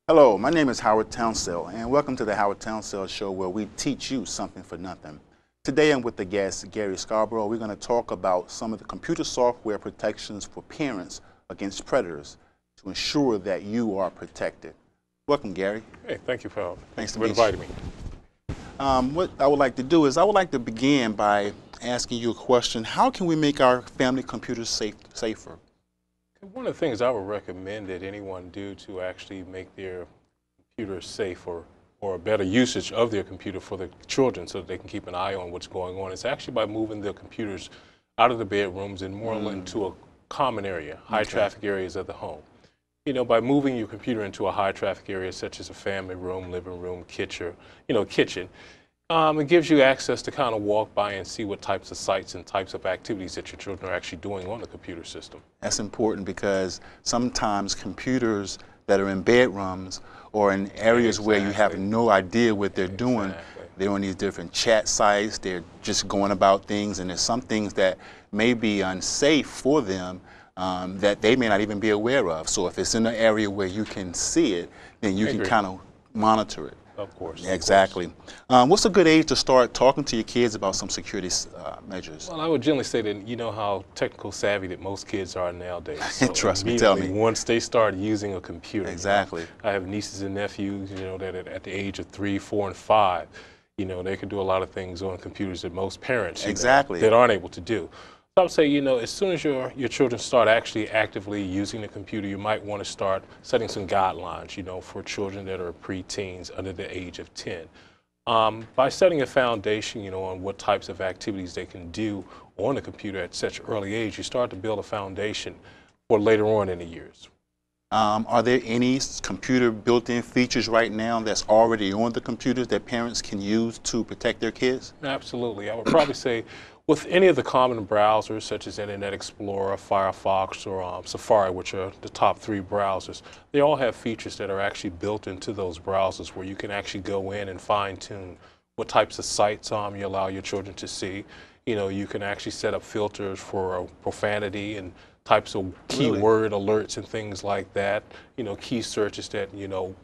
Hello, my name is Howard Townsell, and welcome to the Howard Townsell Show, where we teach you something for nothing. Today I'm with the guest, Gary Scarborough. We're going to talk about some of the computer software protections for parents against predators to ensure that you are protected. Welcome, Gary. Hey, thank you for inviting me. What I would like to do is I would like to begin by asking you a question. How can we make our family computers safer? One of the things I would recommend that anyone do to actually make their computer safe or a better usage of their computer for the children so that they can keep an eye on what's going on is actually by moving their computers out of the bedrooms and more into a common area, high traffic areas of the home. You know, by moving your computer into a high traffic area such as a family room, living room, kitchen, it gives you access to kind of walk by and see what types of sites and types of activities that your children are actually doing on the computer system. That's important because sometimes computers that are in bedrooms or in areas where you have no idea what they're doing, they're on these different chat sites, they're just going about things, and there's some things that may be unsafe for them that they may not even be aware of. So if it's in an area where you can see it, then you can kind of monitor it. Of course. Exactly. What's a good age to start talking to your kids about some security measures? Well, I would generally say that you know how technical savvy that most kids are nowadays. So Trust me, tell me. Once they start using a computer. Exactly. I have nieces and nephews, that at the age of 3, 4, and 5, they can do a lot of things on computers that most parents that aren't able to do. So I would say, as soon as your children start actually actively using the computer, you might want to start setting some guidelines, for children that are preteens under the age of 10. By setting a foundation, on what types of activities they can do on the computer at such an early age, you start to build a foundation for later on in the years. Are there any computer built-in features right now that's already on the computers that parents can use to protect their kids? Absolutely. I would probably say with any of the common browsers, such as Internet Explorer, Firefox, or Safari, which are the top 3 browsers, they all have features that are actually built into those browsers where you can actually go in and fine-tune what types of sites you allow your children to see. You can actually set up filters for profanity and types of keyword alerts and things like that, key searches that,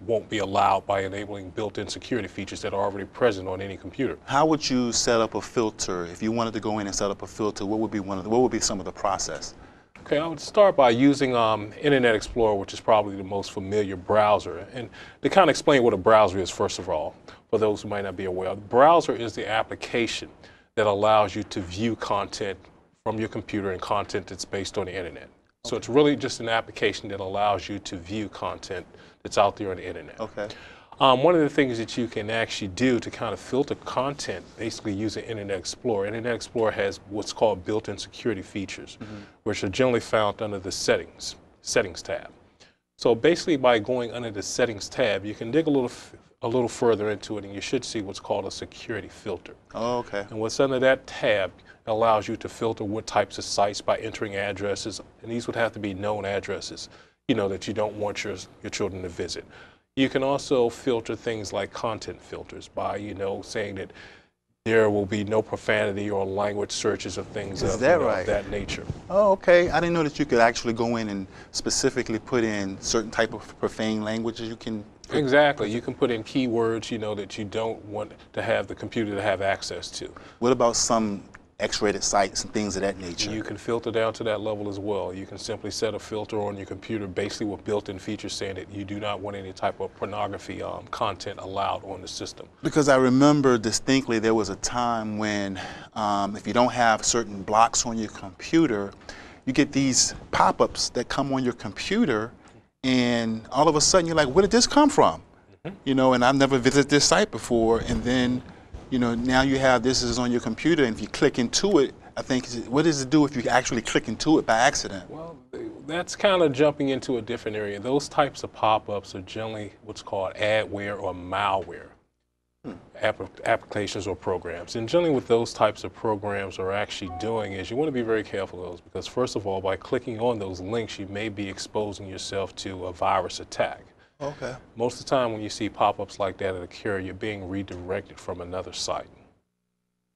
won't be allowed by enabling built-in security features that are already present on any computer. How would you set up a filter? If you wanted to go in and set up a filter, what would be some of the process? Okay, I would start by using Internet Explorer, which is probably the most familiar browser. And to kind of explain what a browser is, first of all, for those who might not be aware, the browser is the application that allows you to view content from your computer and content that's based on the internet. So it's really just an application that allows you to view content that's out there on the internet. Okay. One of the things that you can actually do to kind of filter content, basically using Internet Explorer. Internet Explorer has what's called built-in security features, which are generally found under the settings tab. So basically, by going under the Settings tab, you can dig a little further into it, and you should see what's called a security filter. Oh, okay. And what's under that tab allows you to filter what types of sites by entering addresses, and these would have to be known addresses, that you don't want your children to visit. You can also filter things like content filters by, saying that there will be no profanity or language searches of things of that nature. Oh, okay. I didn't know that you could actually go in and specifically put in certain type of profane languages. You can. Exactly. You can put in keywords, that you don't want to have the computer to have access to. What about some X-rated sites and things of that nature? You can filter down to that level as well. You can simply set a filter on your computer basically with built-in features saying that you do not want any type of pornography content allowed on the system. Because I remember distinctly there was a time when if you don't have certain blocks on your computer, you get these pop-ups that come on your computer, and all of a sudden you're like, where did this come from? And I've never visited this site before, and then now you have this is on your computer, and if you click into it, I think, what does it do if you actually click into it by accident? Well, that's kind of jumping into a different area. Those types of pop-ups are generally what's called adware or malware applications or programs. And generally what those types of programs are actually doing is you want to be very careful of those, because first of all, by clicking on those links, you may be exposing yourself to a virus attack. Okay. Most of the time when you see pop-ups like that occur, you're being redirected from another site.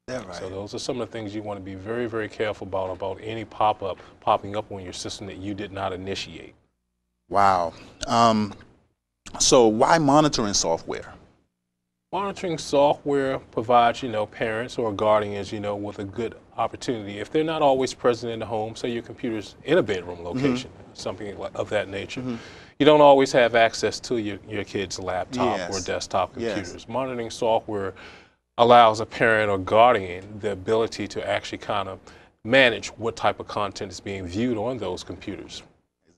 That's right. So those are some of the things you want to be very, very careful about any pop-up popping up on your system that you did not initiate. Wow. So why monitoring software? Monitoring software provides, parents or guardians, with a good opportunity. If they're not always present in the home, say your computer's in a bedroom location, something of that nature, you don't always have access to your kid's laptop or desktop computers. Yes. Monitoring software allows a parent or guardian the ability to actually kind of manage what type of content is being viewed on those computers.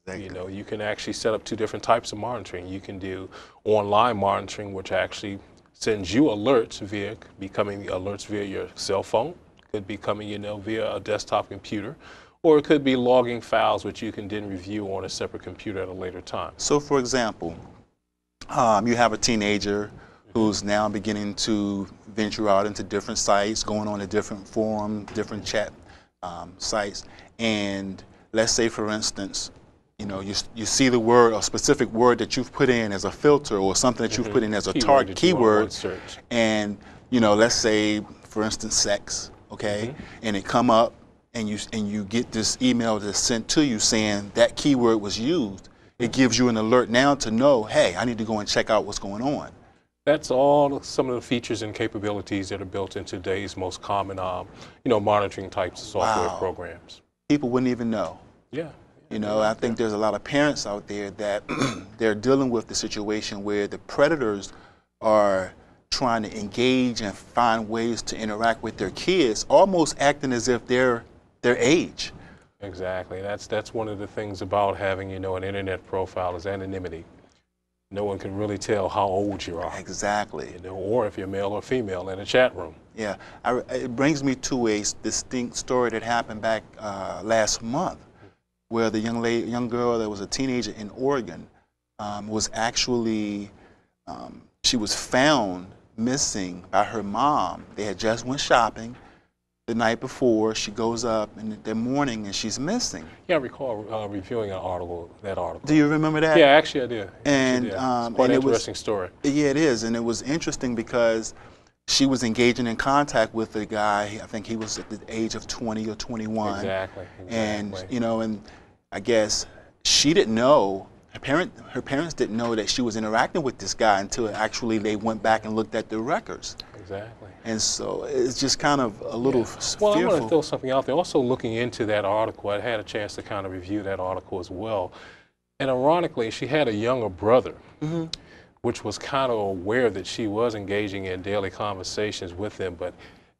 Exactly. You can actually set up two different types of monitoring. You can do online monitoring, which actually sends you alerts via your cell phone, could be coming, via a desktop computer, or it could be logging files which you can then review on a separate computer at a later time. So for example, you have a teenager who's now beginning to venture out into different sites, going on to different forums, different chat sites, and let's say, for instance, you see the word, a specific word that you've put in as a filter, or something that you've put in as a target keyword, and let's say, for instance, sex, okay, and it come up, and you get this email that's sent to you saying that keyword was used. It gives you an alert now to know, hey, I need to go and check out what's going on. That's all some of the features and capabilities that are built in today's most common, monitoring types of software programs. People wouldn't even know. Yeah. I think there's a lot of parents out there that they're dealing with the situation where the predators are trying to engage and find ways to interact with their kids, almost acting as if they're their age. Exactly. That's one of the things about having, an internet profile is anonymity. No one can really tell how old you are. Exactly. Or if you're male or female in a chat room. Yeah. It brings me to a distinct story that happened back last month, where the young girl that was a teenager in Oregon was actually, she was found missing by her mom. They had just went shopping the night before. She goes up in the morning and she's missing. Yeah, I recall reviewing that article. Do you remember that? Yeah, actually I do. And it's quite an interesting story. Yeah, it is, and it was interesting because she was engaging in contact with a guy. I think he was at the age of 20 or 21. Exactly. And and I guess she didn't know. Her parents didn't know that she was interacting with this guy until actually they went back and looked at the records. Exactly. And so it's just kind of a little fearful. Well, I want to throw something out there. Also looking into that article, I had a chance to kind of review that article as well. And ironically, she had a younger brother, which was kind of aware that she was engaging in daily conversations with him, but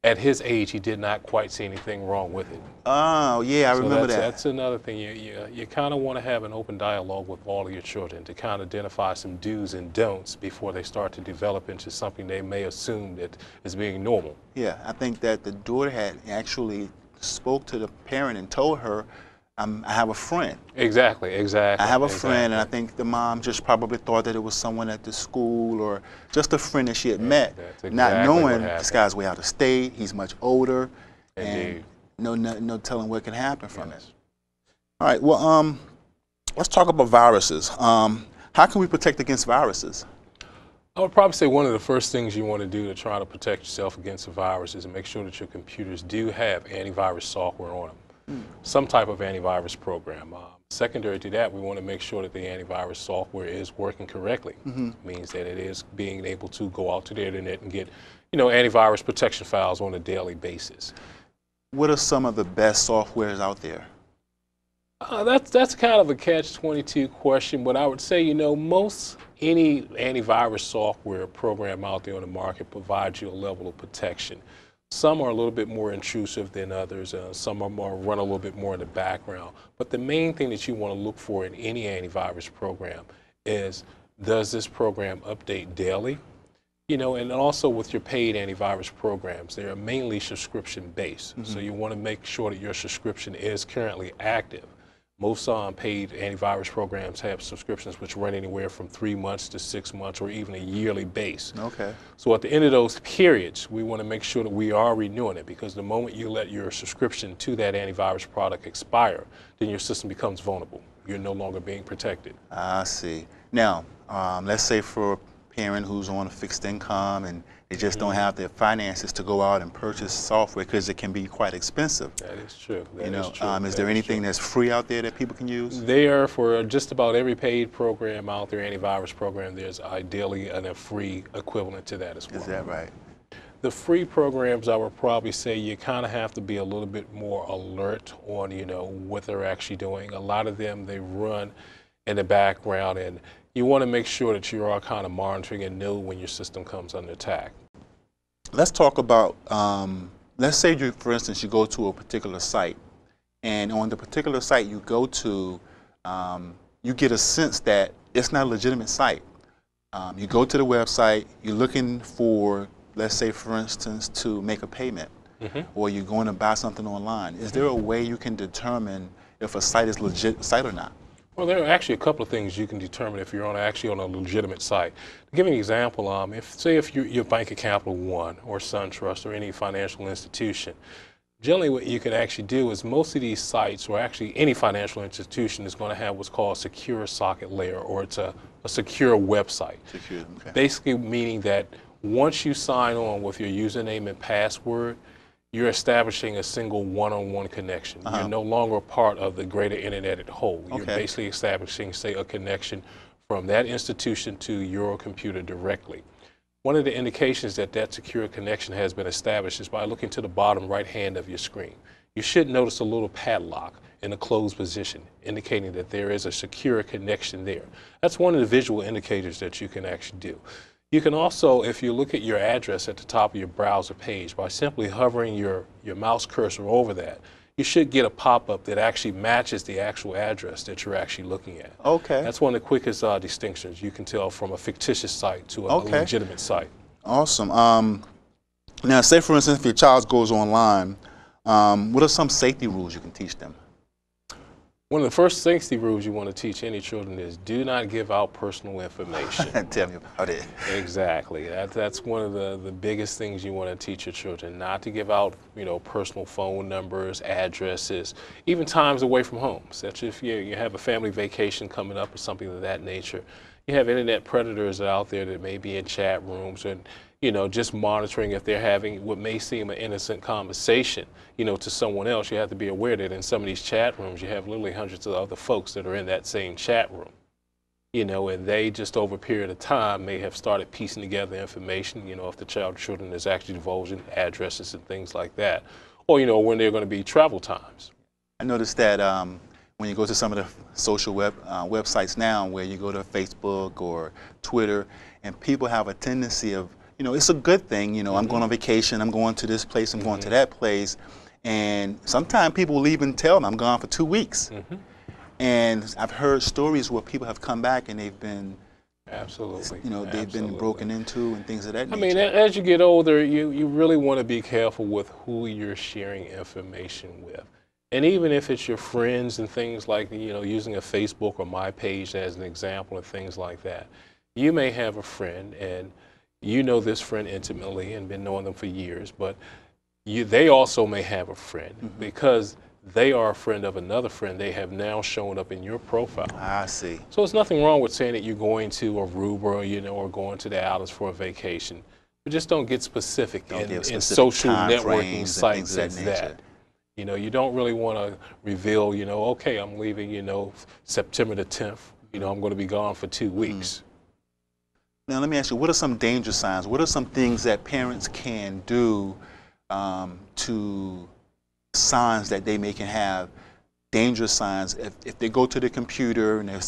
at his age, he did not quite see anything wrong with it. Oh, yeah, I remember that. That's another thing. You kind of want to have an open dialogue with all of your children to kind of identify some do's and don'ts before they start to develop into something they may assume that is being normal. Yeah, I think that the daughter had actually spoke to the parent and told her, I have a friend. Exactly, exactly. I have a exactly. friend, and I think the mom just probably thought that it was someone at the school or just a friend that she had met, That's not exactly what knowing this happened. guy's way out of state, he's much older, Indeed. and no telling what can happen from Yes. it. All right, well, let's talk about viruses. How can we protect against viruses? I would probably say one of the first things you want to do to try to protect yourself against a virus is to make sure that your computers do have antivirus software on them, some type of antivirus program. Secondary to that, we want to make sure that the antivirus software is working correctly. Means that it is being able to go out to the internet and get, antivirus protection files on a daily basis. What are some of the best softwares out there? That's kind of a catch-22 question, but I would say, most any antivirus software program out there on the market provides you a level of protection. Some are a little bit more intrusive than others. Some are run a little bit more in the background. But the main thing that you want to look for in any antivirus program is, does this program update daily? And also with your paid antivirus programs, they are mainly subscription-based. So you want to make sure that your subscription is currently active. Most paid antivirus programs have subscriptions which run anywhere from 3 months to 6 months or even a yearly base. Okay. So at the end of those periods, we want to make sure that we are renewing it, because the moment you let your subscription to that antivirus product expire, then your system becomes vulnerable. You're no longer being protected. I see. Now, let's say for a parent who's on a fixed income and they just don't have the finances to go out and purchase software because it can be quite expensive. That is true. Is there anything that's free out there that people can use? There, for just about every paid program out there, antivirus program, there's ideally a free equivalent to that as well. Is that right? The free programs, I would probably say you kind of have to be a little bit more alert on, what they're actually doing. A lot of them, they run in the background, and you want to make sure that you are kind of monitoring and know when your system comes under attack. Let's talk about, let's say for instance, you go to a particular site, and on the particular site you go to, you get a sense that it's not a legitimate site. You go to the website, you're looking for, let's say for instance, to make a payment, or you're going to buy something online. Is there a way you can determine if a site is a legit site or not? Well, there are actually a couple of things you can determine if you're actually on a legitimate site. To give you an example, if your bank at Capital One or SunTrust or any financial institution, generally what you can actually do is most of these sites, or actually any financial institution, is going to have what's called a secure socket layer, or it's a secure website. Secure, okay. Basically meaning that once you sign on with your username and password, you're establishing a single one-on-one connection. You're no longer part of the greater internet at whole. You're basically establishing, say, a connection from that institution to your computer directly. One of the indications that that secure connection has been established is by looking to the bottom right hand of your screen. You should notice a little padlock in a closed position, indicating that there is a secure connection there. That's one of the visual indicators that you can actually do. You can also, if you look at your address at the top of your browser page, by simply hovering your mouse cursor over that, you should get a pop-up that actually matches the actual address that you're actually looking at. Okay. That's one of the quickest distinctions you can tell from a fictitious site to a legitimate site. Awesome. Now, say for instance, if your child goes online, what are some safety rules you can teach them? One of the first safety rules you want to teach any children is do not give out personal information. Tell me about it. Exactly. That's one of the biggest things you want to teach your children, not to give out, personal phone numbers, addresses, even times away from home. Such if you have a family vacation coming up or something of that nature. You have internet predators out there that may be in chat rooms and, just monitoring if they're having what may seem an innocent conversation, to someone else. You have to be aware that in some of these chat rooms, you have literally hundreds of other folks that are in that same chat room, and they just over a period of time may have started piecing together information, if the children is actually divulging addresses and things like that, or, when they're going to be travel times. I noticed that when you go to some of the social websites now, where you go to Facebook or Twitter, and people have a tendency of, it's a good thing, I'm going on vacation, I'm going to this place, I'm going to that place, and sometimes people will even tell them I'm gone for 2 weeks. And I've heard stories where people have come back and they've been, absolutely, they've been broken into and things of that nature. I mean, as you get older, you really want to be careful with who you're sharing information with. And even if it's your friends and things like, using a Facebook or My Page as an example and things like that, you may have a friend and you know this friend intimately and been knowing them for years, but they also may have a friend because they are a friend of another friend. They have now shown up in your profile. I see. So there's nothing wrong with saying that you're going to Aruba, or going to the islands for a vacation. But just don't get specific in social networking sites as that. You don't really want to reveal, okay, I'm leaving, September the 10th. I'm going to be gone for 2 weeks. Now, let me ask you, what are some danger signs? What are some things that parents can do to signs that they can have dangerous signs if they go to the computer and their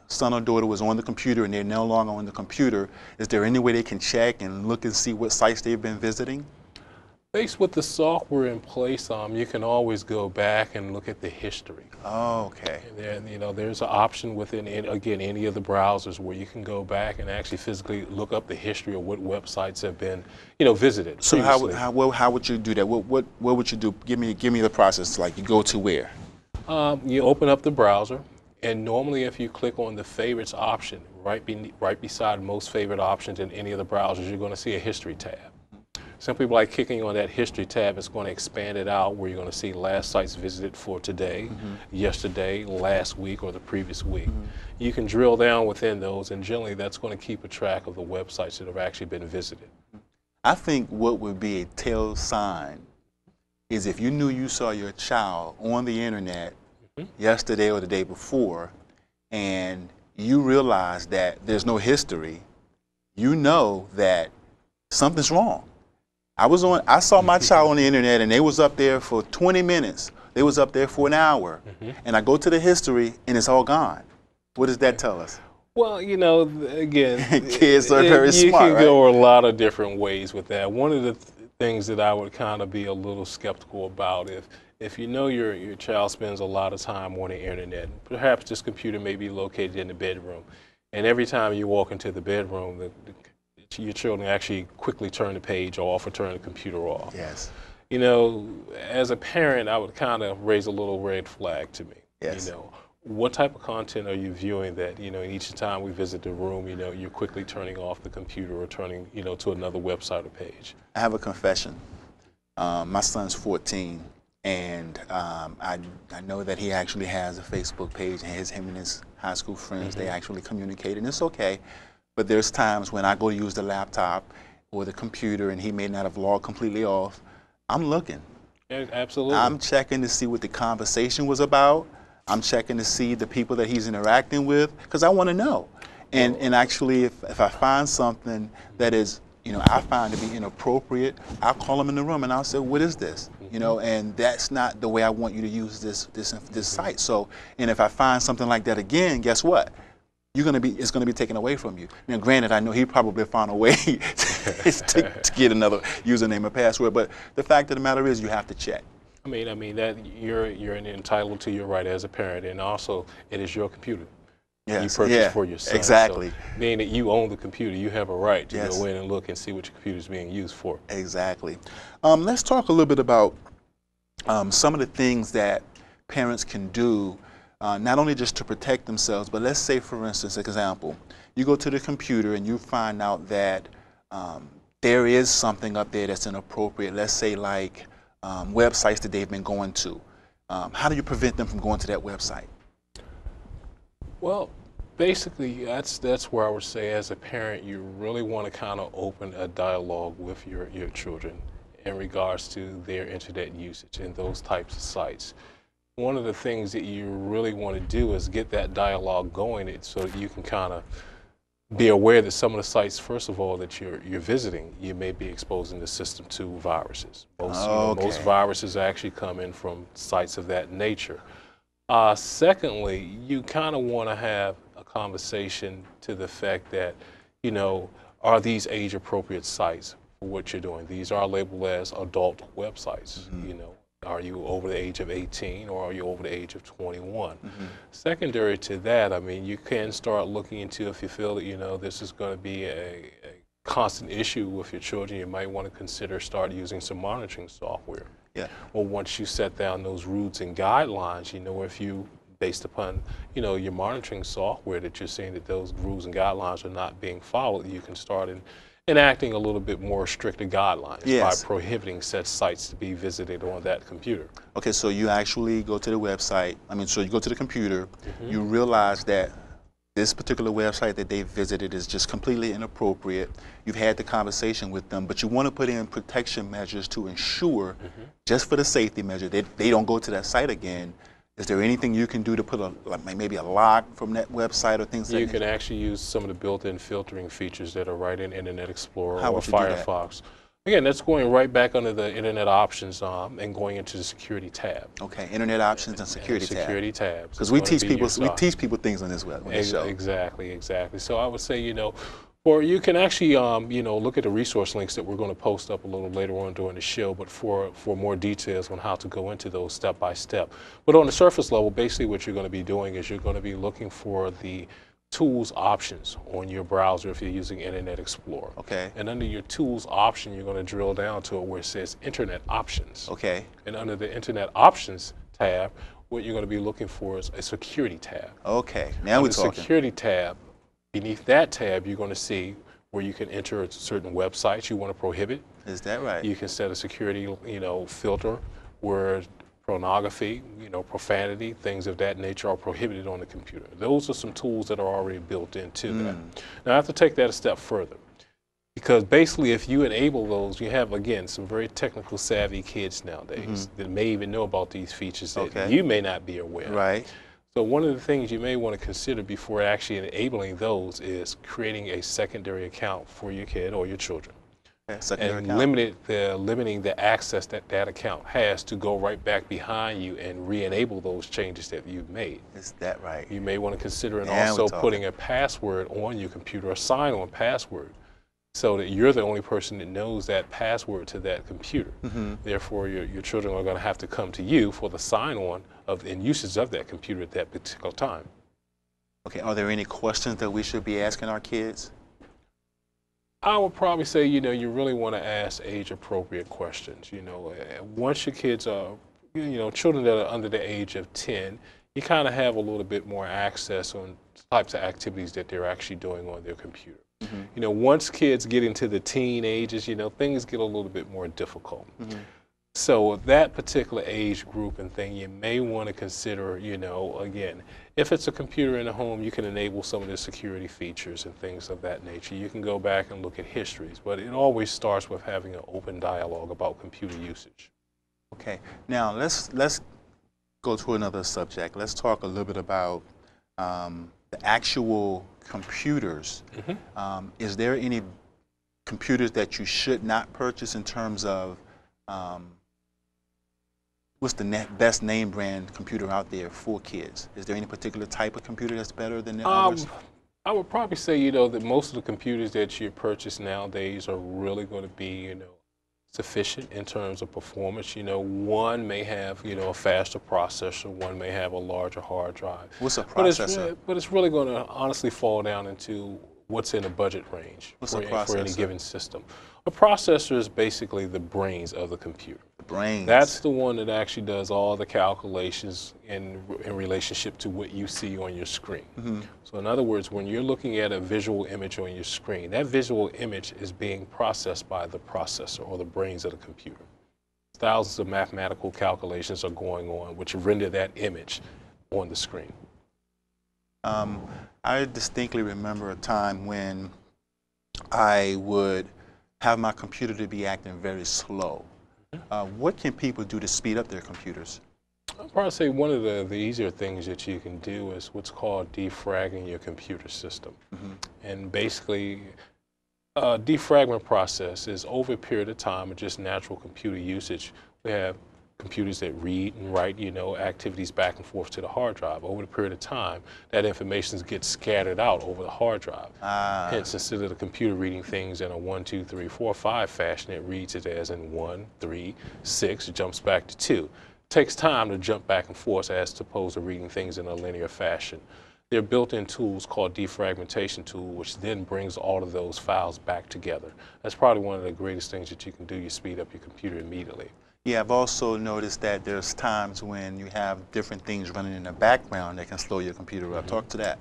son or daughter was on the computer and they're no longer on the computer? Is there any way they can check and look and see what sites they've been visiting? Based with the software in place, you can always go back and look at the history. Oh, okay. And then, there's an option within, again, any of the browsers where you can go back and actually physically look up the history of what websites have been, visited. So how would you do that? What would you do? Give me the process. Like, you go to where? You open up the browser, and normally if you click on the favorites option, right beside most favorite options in any of the browsers, you're going to see a history tab. Simply by clicking on that history tab, it's going to expand it out where you're going to see last sites visited for today, yesterday, last week, or the previous week. You can drill down within those, and generally that's going to keep a track of the websites that have actually been visited. I think what would be a tell sign is if you knew you saw your child on the internet yesterday or the day before, and you realize that there's no history, you know that something's wrong. I saw my child on the internet and they was up there for 20 minutes. They was up there for an hour. And I go to the history and it's all gone. What does that tell us? Well, again, kids are very smart, you can right? go a lot of different ways with that. One of the things that I would kind of be a little skeptical about, if you know your child spends a lot of time on the internet, perhaps this computer may be located in the bedroom, and every time you walk into the bedroom, your children actually quickly turn the page off or turn the computer off. Yes. As a parent, I would kind of raise a little red flag to me. Yes. What type of content are you viewing that, each time we visit the room, you're quickly turning off the computer or turning, to another website or page? I have a confession. My son's 14, and I know that he actually has a Facebook page, and him and his high school friends, they actually communicate, and it's okay. But there's times when I go to use the laptop or the computer and he may not have logged completely off. I'm looking. Yeah, absolutely. I'm checking to see what the conversation was about. I'm checking to see the people that he's interacting with, because I want to know. And actually, if I find something that is, I find to be inappropriate, I'll call him in the room and I'll say, what is this? And that's not the way I want you to use this site. So, and if I find something like that again, guess what? It's going to be taken away from you. Now, granted, I know he probably found a way to get another username or password, but the fact of the matter is, you have to check. I mean that you're entitled to your right as a parent, and also it is your computer. Yes. You purchased for your son. Exactly. So, being that you own the computer, you have a right to go in and look and see what your computer is being used for. Exactly. Let's talk a little bit about some of the things that parents can do. Not only just to protect themselves, but let's say, for instance, example, you go to the computer and you find out that there is something up there that's inappropriate. Let's say like websites that they've been going to. How do you prevent them from going to that website? Well, basically, that's where I would say, as a parent, you really want to kind of open a dialogue with your children in regards to their internet usage and those types of sites. One of the things that you really want to do is get that dialogue going so that you can kind of be aware that some of the sites, first of all, that you're visiting, you may be exposing the system to viruses. Most viruses actually come in from sites of that nature. Secondly, you kind of want to have a conversation to the fact that, are these age-appropriate sites for what you're doing? These are labeled as adult websites, Are you over the age of 18 or are you over the age of 21? Secondary to that, you can start looking into, if you feel that, this is going to be a constant issue with your children, you might want to consider start using some monitoring software. Yeah. Well, once you set down those rules and guidelines, you know, if you, based upon, you know, your monitoring software that you're seeing that those rules and guidelines are not being followed, you can start enacting a little bit more stricter guidelines by Yes. prohibiting such sites to be visited on that computer. Okay, so you actually go to the website. So you go to the computer, Mm-hmm. you realize that this particular website that they visited is just completely inappropriate. You've had the conversation with them, but you want to put in protection measures to ensure, just for the safety measure, that they don't go to that site again. Is there anything you can do to put maybe a lock from that website or things like that? You can actually use some of the built-in filtering features that are right in Internet Explorer How or would you do that? Firefox. Again, that's going right back under the Internet options and going into the security tab. Okay, Internet options and security tab. Security tabs. Because we teach people things on this web on this show. Exactly, exactly. So I would say, you know, or you can actually, you know, look at the resource links that we're going to post up a little later on during the show, but for more details on how to go into those step by step. But on the surface level, basically what you're going to be doing is you're going to be looking for the tools options on your browser if you're using Internet Explorer. Okay. And under your tools option, you're going to drill down to it where it says Internet Options. Okay. And under the Internet Options tab, what you're going to be looking for is a security tab. Okay. Now we're talking. Security tab. Beneath that tab, you're going to see where you can enter certain websites you want to prohibit. Is that right? You can set a security, you know, filter where pornography, you know, profanity, things of that nature are prohibited on the computer. Those are some tools that are already built into that. Now I have to take that a step further, because basically if you enable those, you have, again, some very technical savvy kids nowadays that may even know about these features that you may not be aware of. Right. So one of the things you may want to consider before actually enabling those is creating a secondary account for your kid or your children. And limiting the access that that account has to go right back behind you and re-enable those changes that you've made. Is that right? You may want to consider Now also putting a password on your computer, a sign-on password, so that you're the only person that knows that password to that computer. Therefore, your children are going to have to come to you for the sign-on and usage of that computer at that particular time. Okay, are there any questions that we should be asking our kids? I would probably say, you know, you really want to ask age-appropriate questions. You know, once your kids are, you know, children that are under the age of 10, you kind of have a little bit more access on types of activities that they're actually doing on their computer. You know, once kids get into the teen ages, you know, things get a little bit more difficult. So with that particular age group and thing, you may want to consider, you know, again, if it's a computer in the home, you can enable some of the security features and things of that nature. You can go back and look at histories, but it always starts with having an open dialogue about computer usage. Okay, now let's go to another subject. Let's talk a little bit about the actual computers. Is there any computers that you should not purchase in terms of what's the best name brand computer out there for kids? Is there any particular type of computer that's better than the others? I would probably say, you know, that most of the computers that you purchase nowadays are really going to be, you know, sufficient in terms of performance. You know, one may have, you know, a faster processor, one may have a larger hard drive. What's a processor? But it's really going to honestly fall down into what's in the budget range for any given system. A processor is basically the brains of the computer. The brains. That's the one that actually does all the calculations in relationship to what you see on your screen. So in other words, when you're looking at a visual image on your screen, that visual image is being processed by the processor or the brains of the computer. Thousands of mathematical calculations are going on which render that image on the screen. I distinctly remember a time when I would have my computer to be acting very slow. What can people do to speed up their computers? I'd probably say one of the easier things that you can do is what's called defragging your computer system. And basically, a defragment process is over a period of time of just natural computer usage. We have computers that read and write, you know, activities back and forth to the hard drive. Over the period of time, that information gets scattered out over the hard drive. Hence, instead of the computer reading things in a 1, 2, 3, 4, 5 fashion, it reads it as in 1, 3, 6, jumps back to 2. It takes time to jump back and forth as opposed to reading things in a linear fashion. There are built-in tools called defragmentation tool, which then brings all of those files back together. That's probably one of the greatest things that you can do. You speed up your computer immediately. Yeah, I've also noticed that there's times when you have different things running in the background that can slow your computer up. Talk to that.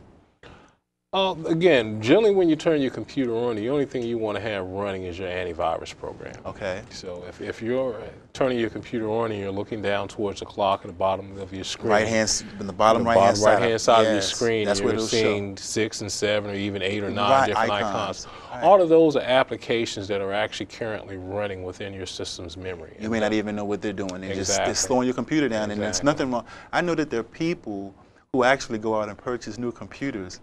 Again, generally when you turn your computer on, the only thing you want to have running is your antivirus program. Okay. So if you're turning your computer on and you're looking down towards the clock at the bottom of your screen, The bottom right-hand side of your screen, that's and where you're it'll seeing show. 6 and 7 or even 8 or 9 different icons. Right. All of those are applications that are actually currently running within your system's memory. You may not even know what they're doing. They're Exactly. they're slowing your computer down, and there's nothing wrong. I know that there are people who actually go out and purchase new computers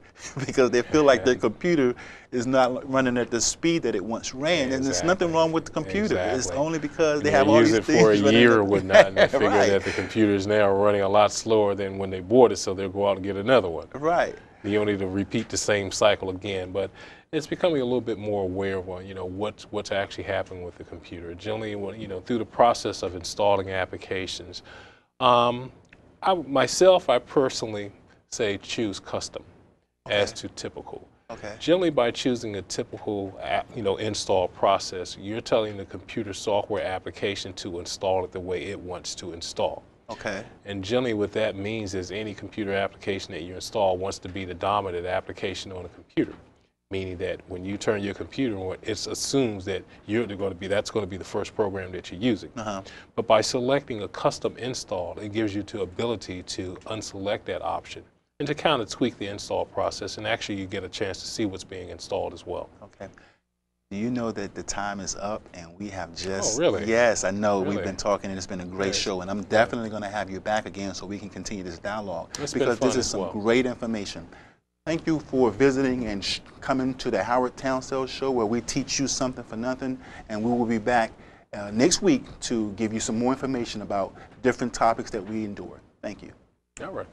because they feel like their computer is not running at the speed that it once ran, and there's nothing wrong with the computer. It's only because they have all these things. Use it for a year or whatnot, and they figure Right. that the computer is now running a lot slower than when they bought it, so they'll go out and get another one. Right. You don't need to repeat the same cycle again, but it's becoming a little bit more aware of what's actually happening with the computer. Generally, through the process of installing applications. I personally say choose custom as to typical. Okay. Generally, by choosing a typical install process, you're telling the computer software application to install it the way it wants to install. Okay. And generally what that means is any computer application that you install wants to be the dominant application on a computer. Meaning that when you turn your computer on, it assumes that that's going to be the first program that you're using. But by selecting a custom install, it gives you the ability to unselect that option and to kind of tweak the install process, and actually you get a chance to see what's being installed as well. Okay. Do you know that the time is up and we have just... Oh, really? Yes, I know. Really? We've been talking and it's been a great show, and I'm definitely going to have you back again so we can continue this dialogue because this is some great information. Thank you for visiting and coming to the Howard Townsell Show, where we teach you something for nothing, and we will be back next week to give you some more information about different topics that we endure. Thank you. All right.